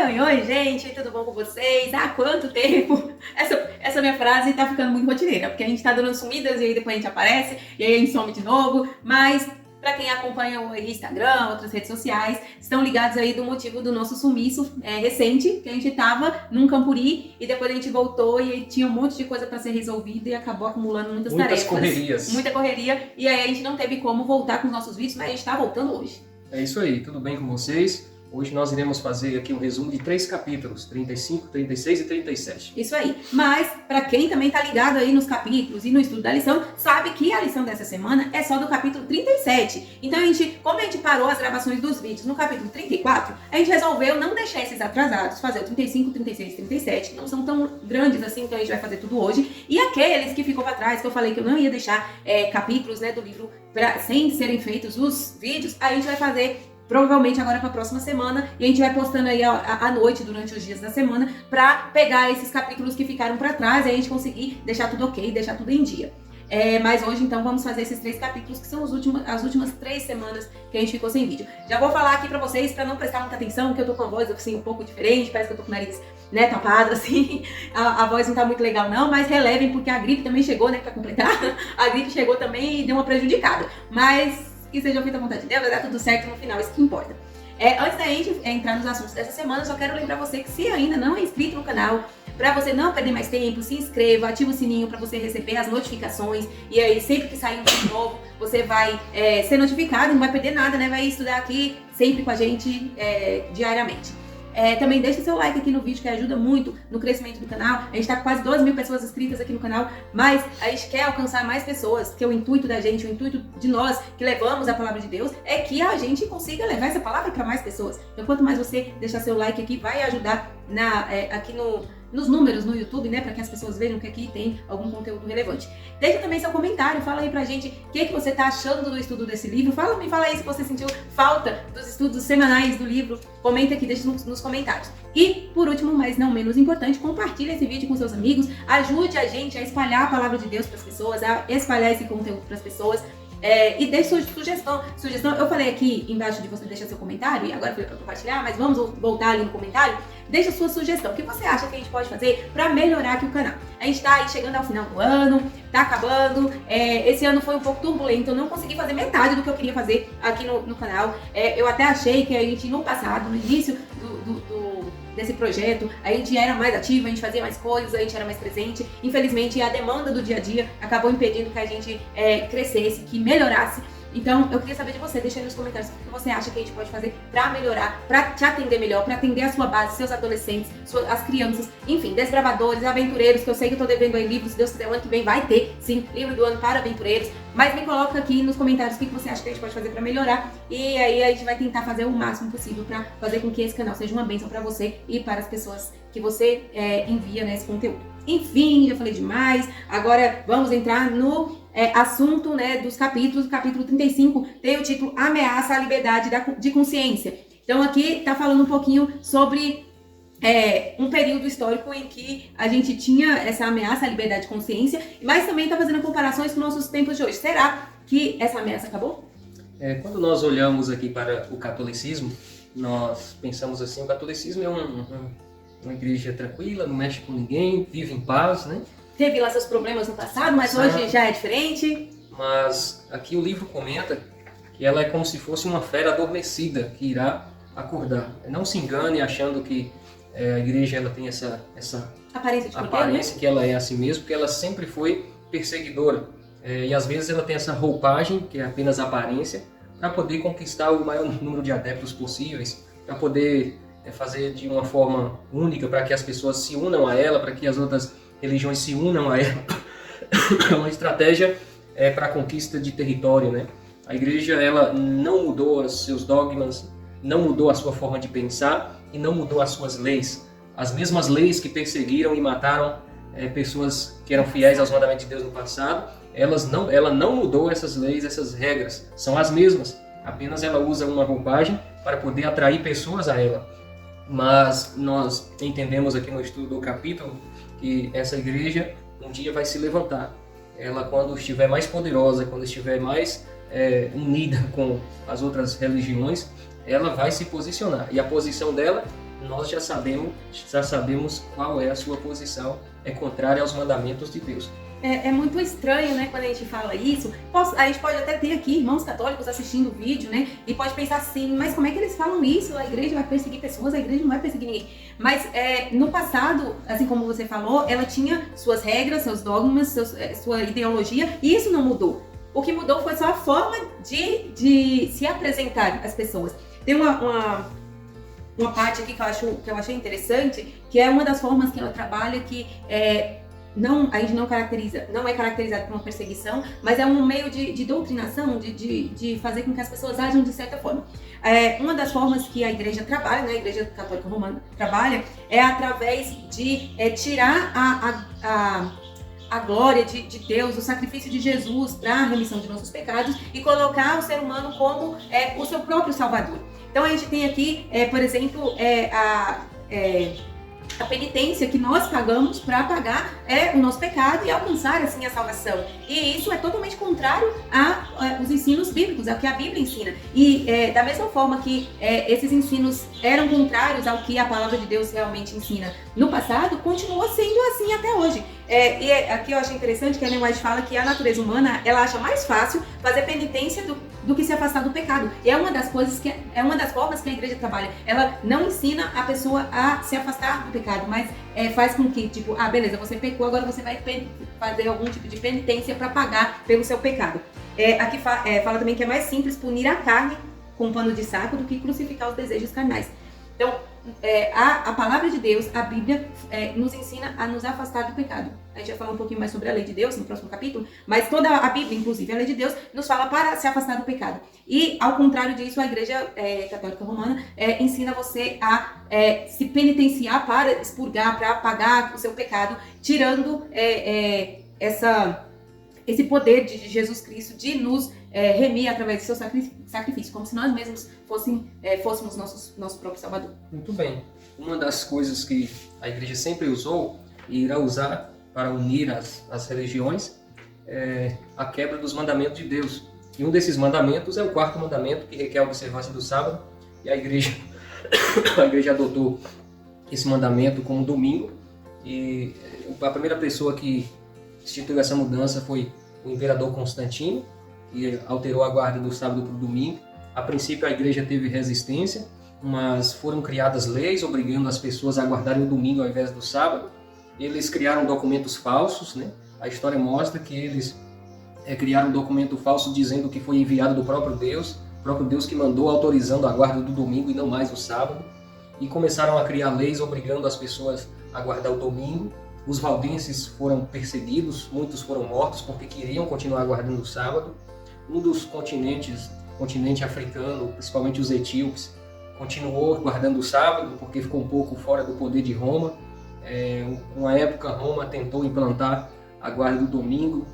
Oi, gente, tudo bom com vocês? Há quanto tempo? Essa minha frase tá ficando muito rotineira, porque a gente tá dando sumidas e aí depois a gente aparece, e aí a gente some de novo, mas para quem acompanha o Instagram, outras redes sociais, estão ligados aí do motivo do nosso sumiço recente, que a gente tava num Campuri e depois a gente voltou e aí tinha um monte de coisa para ser resolvida e acabou acumulando muitas tarefas. Muita correria, e aí a gente não teve como voltar com os nossos vídeos, mas a gente tá voltando hoje. É isso aí, tudo bem com vocês? Hoje nós iremos fazer aqui um resumo de 3 capítulos, 35, 36 e 37. Isso aí. Mas, para quem também tá ligado aí nos capítulos e no estudo da lição, sabe que a lição dessa semana é só do capítulo 37. Então, como a gente parou as gravações dos vídeos no capítulo 34, a gente resolveu não deixar esses atrasados, fazer o 35, 36 e 37, que não são tão grandes assim, então a gente vai fazer tudo hoje. E aqueles que ficou para trás, que eu falei que eu não ia deixar capítulos do livro sem serem feitos os vídeos, a gente vai fazer provavelmente agora para a próxima semana, e a gente vai postando aí à noite, durante os dias da semana, para pegar esses capítulos que ficaram para trás e a gente conseguir deixar tudo ok, deixar tudo em dia. Mas hoje, então, vamos fazer esses 3 capítulos, que são as últimas 3 semanas que a gente ficou sem vídeo. Já vou falar aqui para vocês, para não prestar muita atenção, que eu tô com a voz, assim, um pouco diferente, parece que eu tô com o nariz, tapado, assim, a voz não tá muito legal não, mas relevem, porque a gripe também chegou, para completar, a gripe chegou também e deu uma prejudicada, mas que seja feita a vontade de Deus, vai dar tudo certo no final, isso que importa. Antes da gente entrar nos assuntos dessa semana, eu só quero lembrar você que se ainda não é inscrito no canal, para você não perder mais tempo, se inscreva, ativa o sininho para você receber as notificações, e aí sempre que sair um vídeo novo, você vai ser notificado, não vai perder nada, vai estudar aqui sempre com a gente diariamente. Também deixa seu like aqui no vídeo, que ajuda muito no crescimento do canal. A gente tá com quase 12 mil pessoas inscritas aqui no canal, mas a gente quer alcançar mais pessoas, porque o intuito da gente, o intuito de nós que levamos a palavra de Deus é que a gente consiga levar essa palavra para mais pessoas. Então, quanto mais você deixar seu like aqui, vai ajudar aqui nos números no YouTube, para que as pessoas vejam que aqui tem algum conteúdo relevante. Deixa também seu comentário, fala aí pra gente o que você tá achando do estudo desse livro. Me fala aí se você sentiu falta dos estudos semanais do livro. Comenta aqui, deixa nos comentários. E, por último, mas não menos importante, compartilha esse vídeo com seus amigos. Ajude a gente a espalhar a palavra de Deus para as pessoas, a espalhar esse conteúdo para as pessoas. E deixe sua sugestão. Eu falei aqui embaixo de você deixar seu comentário, e agora foi para compartilhar, mas vamos voltar ali no comentário. Deixa sua sugestão. O que você acha que a gente pode fazer para melhorar aqui o canal? A gente tá aí chegando ao final do ano, tá acabando. Esse ano foi um pouco turbulento, eu não consegui fazer metade do que eu queria fazer aqui no canal. Eu até achei que a gente, no passado, no início desse projeto, a gente era mais ativa, a gente fazia mais coisas, a gente era mais presente. Infelizmente, a demanda do dia a dia acabou impedindo que a gente crescesse, que melhorasse. Então, eu queria saber de você, deixa aí nos comentários o que você acha que a gente pode fazer pra melhorar, pra te atender melhor, pra atender a sua base, seus adolescentes, as crianças, enfim, desbravadores, aventureiros, que eu sei que eu tô devendo aí livros, se Deus quiser, o ano que vem vai ter, sim, livro do ano para aventureiros. Mas me coloca aqui nos comentários o que você acha que a gente pode fazer pra melhorar, e aí a gente vai tentar fazer o máximo possível pra fazer com que esse canal seja uma bênção pra você e para as pessoas que você envia nesse conteúdo. Enfim, já falei demais, agora vamos entrar no assunto dos capítulos. O capítulo 35 tem o título Ameaça à Liberdade de Consciência. Então aqui tá falando um pouquinho sobre um período histórico em que a gente tinha essa ameaça à liberdade de consciência, mas também tá fazendo comparações com nossos tempos de hoje. Será que essa ameaça acabou? Quando nós olhamos aqui para o catolicismo, nós pensamos assim, o catolicismo é uma igreja tranquila, não mexe com ninguém, vive em paz, Teve lá seus problemas no passado, mas hoje já é diferente. Mas aqui o livro comenta que ela é como se fosse uma fera adormecida que irá acordar. Não se engane achando que a igreja ela tem essa aparência de aparência, que ela é assim mesmo, porque ela sempre foi perseguidora. E às vezes ela tem essa roupagem, que é apenas aparência, para poder conquistar o maior número de adeptos possíveis, para poder fazer de uma forma única, para que as pessoas se unam a ela, para que as outras religiões se unam a ela. É uma estratégia para a conquista de território, A igreja ela não mudou os seus dogmas, não mudou a sua forma de pensar e não mudou as suas leis. As mesmas leis que perseguiram e mataram pessoas que eram fiéis aos mandamentos de Deus no passado, ela não mudou essas leis, essas regras, são as mesmas. Apenas ela usa uma roupagem para poder atrair pessoas a ela. Mas nós entendemos aqui no estudo do capítulo que essa igreja um dia vai se levantar. Ela, quando estiver mais poderosa, quando estiver mais unida com as outras religiões, ela vai se posicionar. E a posição dela nós já sabemos qual é a sua posição, é contrária aos mandamentos de Deus. É muito estranho, né, quando a gente fala isso. A gente pode até ter aqui irmãos católicos assistindo o vídeo, né, e pode pensar assim, mas como é que eles falam isso? A igreja vai perseguir pessoas, a igreja não vai perseguir ninguém. Mas no passado, assim como você falou, ela tinha suas regras, seus dogmas, sua ideologia, e isso não mudou. O que mudou foi só a forma de se apresentar às pessoas. Tem uma parte aqui que eu achei interessante, que é uma das formas que ela trabalha, que a gente não é caracterizado por uma perseguição, mas é um meio de doutrinação, de fazer com que as pessoas ajam de certa forma. Uma das formas que a igreja trabalha, né, a Igreja Católica Romana trabalha, é através de tirar a glória de Deus, o sacrifício de Jesus para a remissão de nossos pecados e colocar o ser humano como o seu próprio Salvador. Então a gente tem aqui, por exemplo, a penitência que nós pagamos para pagar o nosso pecado e alcançar assim a salvação. E isso é totalmente contrário aos ensinos bíblicos, ao que a Bíblia ensina. E da mesma forma que esses ensinos eram contrários ao que a palavra de Deus realmente ensina no passado, continua sendo assim até hoje. E aqui eu achei interessante que a Ellen White fala que a natureza humana, ela acha mais fácil fazer penitência do que se afastar do pecado. E é uma das coisas uma das formas que a igreja trabalha. Ela não ensina a pessoa a se afastar do pecado, mas faz com que, tipo, beleza, você pecou, agora você vai fazer algum tipo de penitência para pagar pelo seu pecado. Aqui fala também que é mais simples punir a carne com um pano de saco do que crucificar os desejos carnais. Então, a palavra de Deus, a Bíblia, nos ensina a nos afastar do pecado. A gente vai falar um pouquinho mais sobre a lei de Deus no próximo capítulo, mas toda a Bíblia, inclusive a lei de Deus, nos fala para se afastar do pecado. E, ao contrário disso, a Igreja Católica Romana ensina você a se penitenciar para expurgar, para apagar o seu pecado, tirando esse poder de Jesus Cristo de nos remir através do seu sacrifício, como se nós mesmos fôssemos nosso próprio Salvador. Muito bem. Uma das coisas que a igreja sempre usou e irá usar para unir as religiões é a quebra dos mandamentos de Deus. E um desses mandamentos é o 4º mandamento, que requer a observância do sábado, e a igreja adotou esse mandamento como domingo. E a primeira pessoa que instituiu essa mudança foi o imperador Constantino, que alterou a guarda do sábado para o domingo. A princípio a igreja teve resistência, mas foram criadas leis obrigando as pessoas a guardarem o domingo ao invés do sábado. Eles criaram documentos falsos, né? A história mostra que eles criaram um documento falso dizendo que foi enviado do próprio Deus que mandou, autorizando a guarda do domingo e não mais o sábado. E começaram a criar leis obrigando as pessoas a guardar o domingo. Os valdenses foram perseguidos, muitos foram mortos porque queriam continuar guardando o sábado. Um dos continente africano, principalmente os etíopes, continuou guardando o sábado porque ficou um pouco fora do poder de Roma. Uma época Roma tentou implantar a guarda do domingo,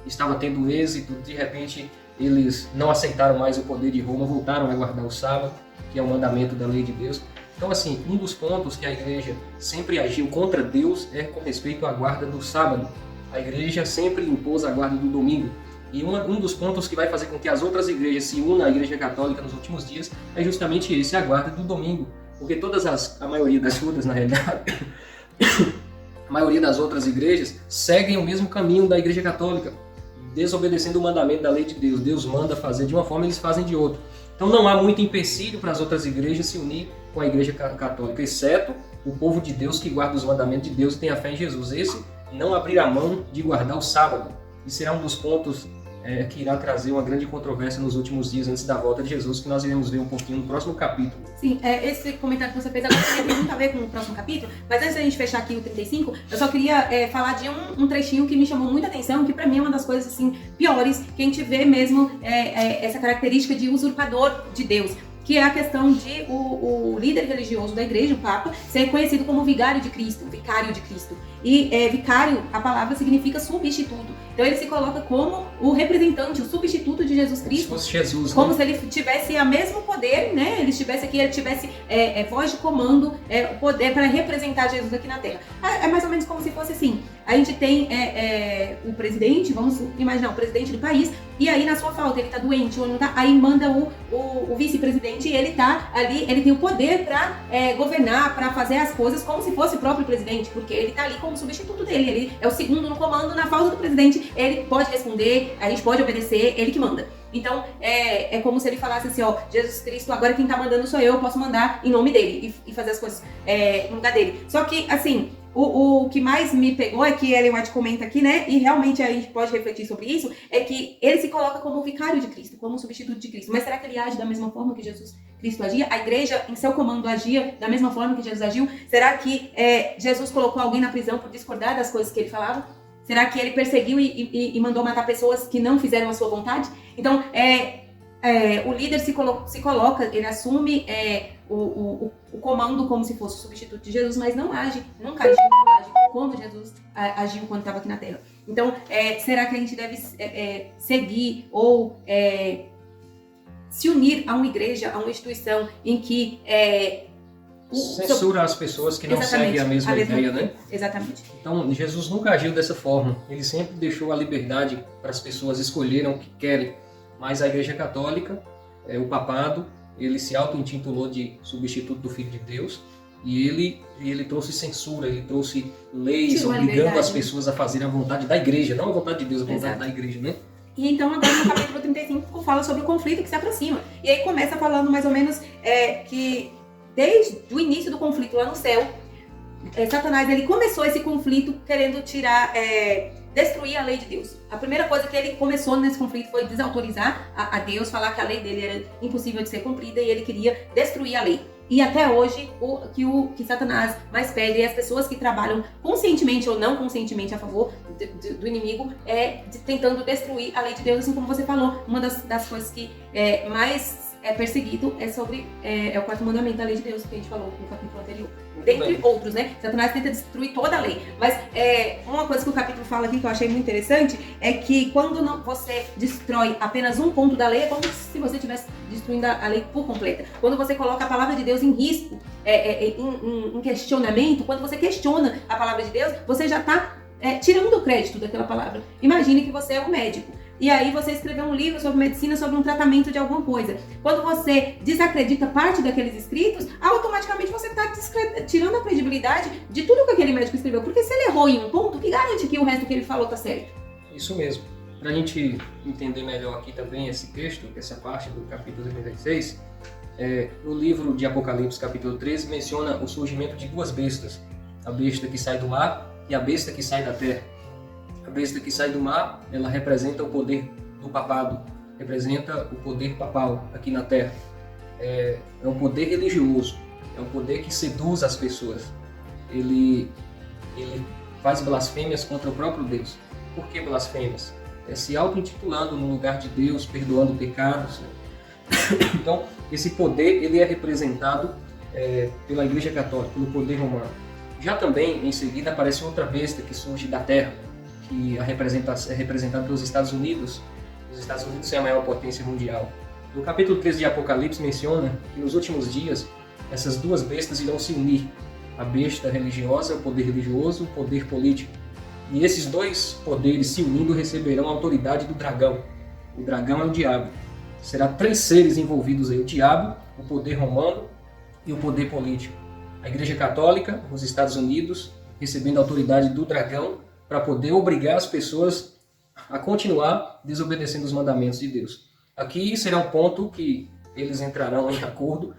estava tendo êxito, de repente eles não aceitaram mais o poder de Roma, voltaram a guardar o sábado, que é o mandamento da lei de Deus. Então, assim, um dos pontos que a igreja sempre agiu contra Deus é com respeito à guarda do sábado. A igreja sempre impôs a guarda do domingo. E um dos pontos que vai fazer com que as outras igrejas se unam à Igreja Católica nos últimos dias é justamente esse, a guarda do domingo. Porque a maioria das outras, na realidade, a maioria das outras igrejas seguem o mesmo caminho da Igreja Católica, desobedecendo o mandamento da lei de Deus. Deus manda fazer de uma forma, eles fazem de outra. Então não há muito empecilho para as outras igrejas se unir com a Igreja Católica, exceto o povo de Deus que guarda os mandamentos de Deus e tem a fé em Jesus. Esse não abrirá mão de guardar o sábado. E será um dos pontos que irá trazer uma grande controvérsia nos últimos dias antes da volta de Jesus, que nós iremos ver um pouquinho no próximo capítulo. Sim, esse comentário que você fez agora tem muito a ver com o próximo capítulo, mas antes da gente fechar aqui o 35, eu só queria falar de um trechinho que me chamou muita atenção, que pra mim é uma das coisas assim piores, que a gente vê mesmo essa característica de usurpador de Deus, que é a questão de o líder religioso da igreja, o Papa, ser conhecido como vigário de Cristo. E vicário, a palavra significa substituto. Então ele se coloca como o representante, o substituto de Jesus Cristo. Como se fosse Jesus, como se ele tivesse o mesmo poder, né? Ele tivesse voz de comando, poder para representar Jesus aqui na Terra. É mais ou menos como se fosse assim. A gente tem o presidente, vamos imaginar, o presidente do país, e aí na sua falta ele tá doente ou não tá, aí manda o vice-presidente e ele tá ali, ele tem o poder para governar, para fazer as coisas como se fosse o próprio presidente, porque ele tá ali como substituto dele, ele é o segundo no comando, na falta do presidente, ele pode responder, a gente pode obedecer, ele que manda. Então, é como se ele falasse assim, ó, Jesus Cristo, agora quem tá mandando sou eu posso mandar em nome dele e fazer as coisas no lugar dele. Só que, assim, o que mais me pegou é que Ellen White comenta aqui, né, e realmente a gente pode refletir sobre isso, é que ele se coloca como o vicário de Cristo, como o substituto de Cristo. Mas será que ele age da mesma forma que Jesus Cristo agia? A igreja, em seu comando, agia da mesma forma que Jesus agiu? Será que Jesus colocou alguém na prisão por discordar das coisas que ele falava? Será que ele perseguiu e mandou matar pessoas que não fizeram a sua vontade? Então, o líder se coloca, ele assume o comando como se fosse o substituto de Jesus, mas nunca age como Jesus agiu quando estava aqui na Terra. Então, será que a gente deve seguir ou se unir a uma igreja, a uma instituição em que censura as pessoas que não seguem a mesma ideia, né? Exatamente. Então, Jesus nunca agiu dessa forma. Ele sempre deixou a liberdade para as pessoas escolherem o que querem. Mas a Igreja Católica, o papado, ele se auto-intitulou de substituto do Filho de Deus. E ele trouxe censura, ele trouxe leis obrigando as pessoas a fazerem a vontade da Igreja, não a vontade de Deus, a vontade da Igreja, né? E então agora no capítulo 35 fala sobre o conflito que se aproxima. E aí começa falando mais ou menos que desde o início do conflito lá no céu, Satanás ele começou esse conflito querendo destruir a lei de Deus. A primeira coisa que ele começou nesse conflito foi desautorizar a Deus, falar que a lei dele era impossível de ser cumprida e ele queria destruir a lei. E até hoje, o que Satanás mais pede é as pessoas que trabalham conscientemente ou não conscientemente a favor do inimigo, tentando destruir a lei de Deus, assim como você falou. Uma das coisas que mais perseguido é o quarto mandamento da lei de Deus, que a gente falou no capítulo anterior. Dentre outros, né? Satanás tenta destruir toda a lei. Mas uma coisa que o capítulo fala aqui que eu achei muito interessante é que quando você destrói apenas um ponto da lei, é como se você estivesse destruindo a lei por completa. Quando você coloca a palavra de Deus em risco, em questionamento, quando você questiona a palavra de Deus, você já está tirando o crédito daquela palavra. Imagine que você é um médico. E aí você escreveu um livro sobre medicina, sobre um tratamento de alguma coisa. Quando você desacredita parte daqueles escritos, automaticamente você está tirando a credibilidade de tudo que aquele médico escreveu. Porque se ele errou em um ponto, que garante que o resto que ele falou está certo? Isso mesmo. Para a gente entender melhor aqui também esse texto, essa parte do capítulo 36, no livro de Apocalipse, capítulo 13, menciona o surgimento de duas bestas. A besta que sai do mar e a besta que sai da terra. A besta que sai do mar, ela representa o poder do papado, representa o poder papal aqui na Terra. É um poder religioso, é um poder que seduz as pessoas. Ele faz blasfêmias contra o próprio Deus. Por que blasfêmias? Se auto-intitulando no lugar de Deus, perdoando pecados. Então, esse poder ele é representado pela Igreja Católica, pelo poder romano. Já também, em seguida, aparece outra besta que surge da Terra, que é representada pelos Estados Unidos. Os Estados Unidos são a maior potência mundial. No capítulo 13 de Apocalipse menciona que nos últimos dias essas duas bestas irão se unir. A besta religiosa, o poder religioso, o poder político. E esses dois poderes se unindo receberão a autoridade do dragão. O dragão é o diabo. Será 3 seres envolvidos aí, o diabo, o poder romano e o poder político. A Igreja Católica, os Estados Unidos, recebendo a autoridade do dragão, para poder obrigar as pessoas a continuar desobedecendo os mandamentos de Deus. Aqui será um ponto que eles entrarão em acordo,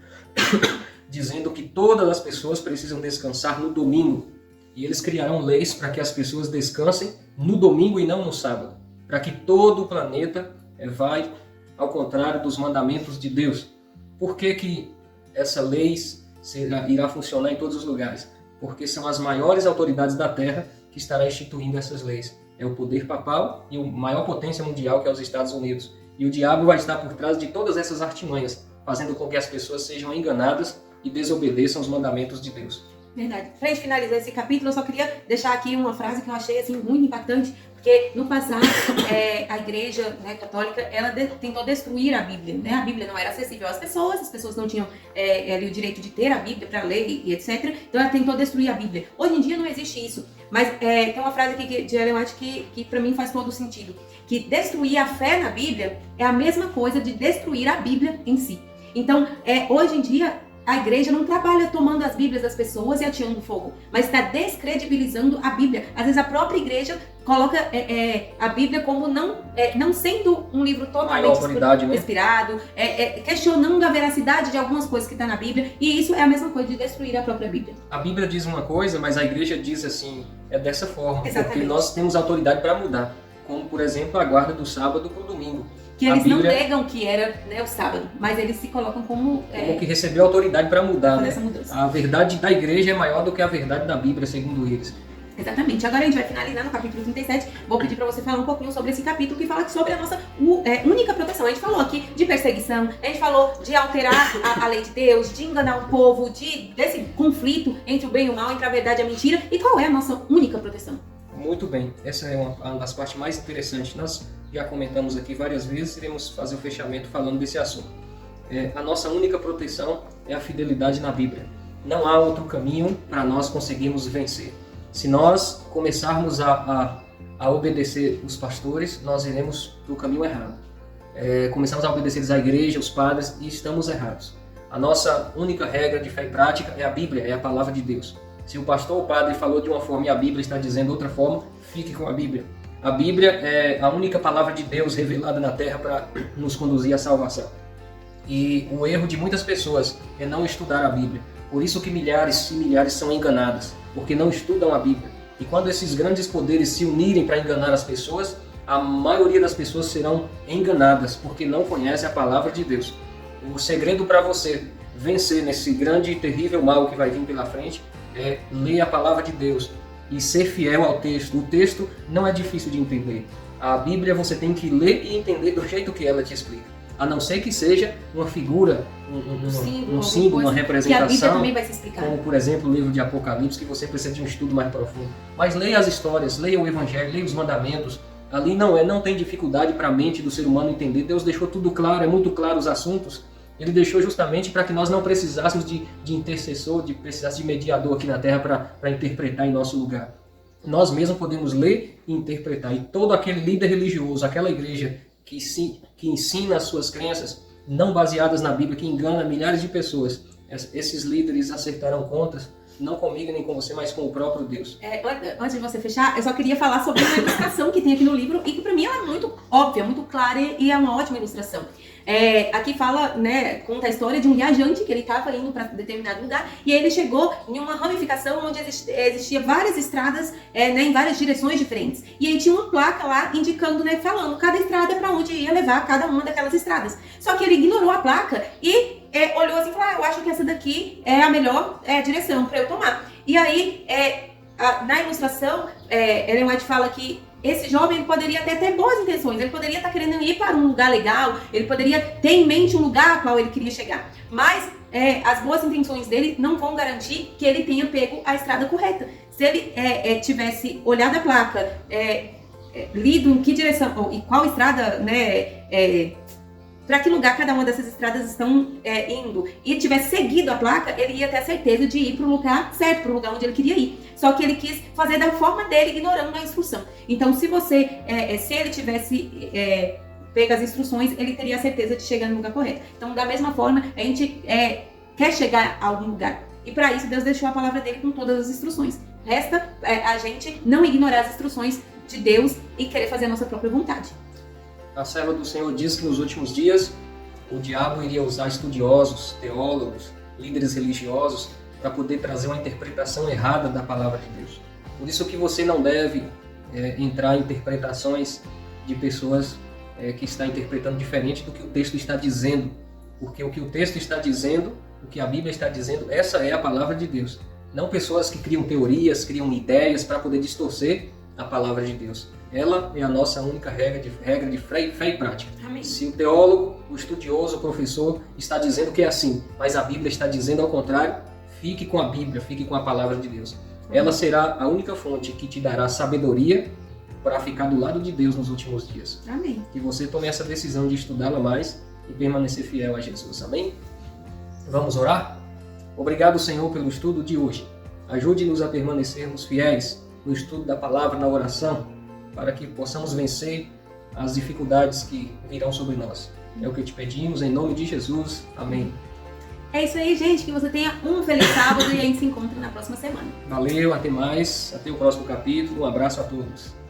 dizendo que todas as pessoas precisam descansar no domingo. E eles criarão leis para que as pessoas descansem no domingo e não no sábado. Para que todo o planeta vai ao contrário dos mandamentos de Deus. Por que essa lei irá funcionar em todos os lugares? Porque são as maiores autoridades da Terra que estará instituindo essas leis. É o poder papal e a maior potência mundial, que é os Estados Unidos. E o diabo vai estar por trás de todas essas artimanhas, fazendo com que as pessoas sejam enganadas e desobedeçam os mandamentos de Deus. Verdade. Para a gente finalizar esse capítulo, eu só queria deixar aqui uma frase que eu achei assim, muito impactante, Porque no passado, a igreja, né, católica, ela tentou destruir a Bíblia, né? A Bíblia não era acessível às pessoas, as pessoas não tinham ali o direito de ter a Bíblia para ler e etc. Então ela tentou destruir a Bíblia. Hoje em dia não existe isso. Mas tem uma frase aqui de Ellen White que para mim faz todo sentido. Que destruir a fé na Bíblia é a mesma coisa de destruir a Bíblia em si. Então, hoje em dia, a igreja não trabalha tomando as Bíblias das pessoas e atirando fogo, mas está descredibilizando a Bíblia. Às vezes a própria igreja coloca a Bíblia como não sendo um livro totalmente inspirado, questionando a veracidade de algumas coisas que está na Bíblia, e isso é a mesma coisa de destruir a própria Bíblia. A Bíblia diz uma coisa, mas a igreja diz assim, dessa forma, Exatamente. Porque nós temos autoridade para mudar, como por exemplo a guarda do sábado para o domingo. Que eles Bíblia, não negam que era, né, o sábado, mas eles se colocam como que recebeu autoridade para mudar, né? Essa mudança. A verdade da igreja é maior do que a verdade da Bíblia, segundo eles. Exatamente. Agora a gente vai finalizar no capítulo 37. Vou pedir para você falar um pouquinho sobre esse capítulo que fala sobre a nossa única proteção. A gente falou aqui de perseguição, a gente falou de alterar a lei de Deus, de enganar o povo, desse conflito entre o bem e o mal, entre a verdade e a mentira. E qual é a nossa única proteção? Muito bem. Essa é uma das partes mais interessantes. Nós já comentamos aqui várias vezes, iremos fazer o fechamento falando desse assunto. A nossa única proteção é a fidelidade na Bíblia. Não há outro caminho para nós conseguirmos vencer. Se nós começarmos a obedecer os pastores, nós iremos para o caminho errado. Começamos a obedecer a igreja, os padres, e estamos errados. A nossa única regra de fé e prática é a Bíblia, é a palavra de Deus. Se o pastor ou o padre falou de uma forma e a Bíblia está dizendo outra forma, fique com a Bíblia. A Bíblia é a única palavra de Deus revelada na Terra para nos conduzir à salvação. E o erro de muitas pessoas é não estudar a Bíblia. Por isso que milhares e milhares são enganadas, porque não estudam a Bíblia. E quando esses grandes poderes se unirem para enganar as pessoas, a maioria das pessoas serão enganadas, porque não conhecem a palavra de Deus. O segredo para você vencer nesse grande e terrível mal que vai vir pela frente é ler a palavra de Deus e ser fiel ao texto. O texto não é difícil de entender. A Bíblia você tem que ler e entender do jeito que ela te explica. A não ser que seja uma figura, um símbolo, uma representação, que a Bíblia também vai se explicar. Como por exemplo o livro de Apocalipse, que você precisa de um estudo mais profundo. Mas leia as histórias, leia o Evangelho, leia os mandamentos. Ali não tem dificuldade para a mente do ser humano entender. Deus deixou tudo claro, é muito claro os assuntos. Ele deixou justamente para que nós não precisássemos de intercessor, precisássemos de mediador aqui na Terra para interpretar em nosso lugar. Nós mesmos podemos ler e interpretar. E todo aquele líder religioso, aquela igreja que ensina as suas crenças não baseadas na Bíblia, que engana milhares de pessoas, esses líderes acertarão contas, não comigo nem com você, mas com o próprio Deus. Antes de você fechar, eu só queria falar sobre uma ilustração que tem aqui no livro e que para mim ela é muito óbvia, muito clara e é uma ótima ilustração. Aqui fala, né, conta a história de um viajante que ele estava indo para determinado lugar e aí ele chegou em uma ramificação onde existia várias estradas, em várias direções diferentes. E aí tinha uma placa lá indicando, né, falando cada estrada para onde ia levar cada uma daquelas estradas. Só que ele ignorou a placa e olhou assim e falou, eu acho que essa daqui é a melhor direção para eu tomar. E aí, na ilustração, Ellen White fala que esse jovem ele poderia até ter boas intenções, ele poderia estar querendo ir para um lugar legal, ele poderia ter em mente um lugar ao qual ele queria chegar. Mas as boas intenções dele não vão garantir que ele tenha pego a estrada correta. Se ele tivesse olhado a placa, lido em que direção, e qual estrada, para que lugar cada uma dessas estradas estão indo, e tivesse seguido a placa, ele ia ter a certeza de ir para o lugar certo, para o lugar onde ele queria ir. Só que ele quis fazer da forma dele, ignorando a instrução. Então, se ele tivesse pego as instruções, ele teria a certeza de chegar no lugar correto. Então, da mesma forma, a gente quer chegar a algum lugar. E para isso, Deus deixou a palavra dele com todas as instruções. Resta a gente não ignorar as instruções de Deus e querer fazer a nossa própria vontade. A serva do Senhor diz que nos últimos dias o diabo iria usar estudiosos, teólogos, líderes religiosos para poder trazer uma interpretação errada da palavra de Deus. Por isso que você não deve entrar em interpretações de pessoas que estão interpretando diferente do que o texto está dizendo. Porque o que o texto está dizendo, o que a Bíblia está dizendo, essa é a palavra de Deus. Não pessoas que criam teorias, criam ideias para poder distorcer a palavra de Deus. Ela é a nossa única regra de fé e prática. Amém. Se o teólogo, o estudioso, o professor está dizendo que é assim, mas a Bíblia está dizendo ao contrário, fique com a Bíblia, fique com a palavra de Deus. Ela será a única fonte que te dará sabedoria para ficar do lado de Deus nos últimos dias. Amém. Que você tome essa decisão de estudá-la mais e permanecer fiel a Jesus. Amém? Vamos orar? Obrigado, Senhor, pelo estudo de hoje. Ajude-nos a permanecermos fiéis no estudo da palavra, na oração, para que possamos vencer as dificuldades que virão sobre nós. É o que te pedimos, em nome de Jesus. Amém. É isso aí, gente. Que você tenha um feliz sábado e a gente se encontra na próxima semana. Valeu, até mais. Até o próximo capítulo. Um abraço a todos.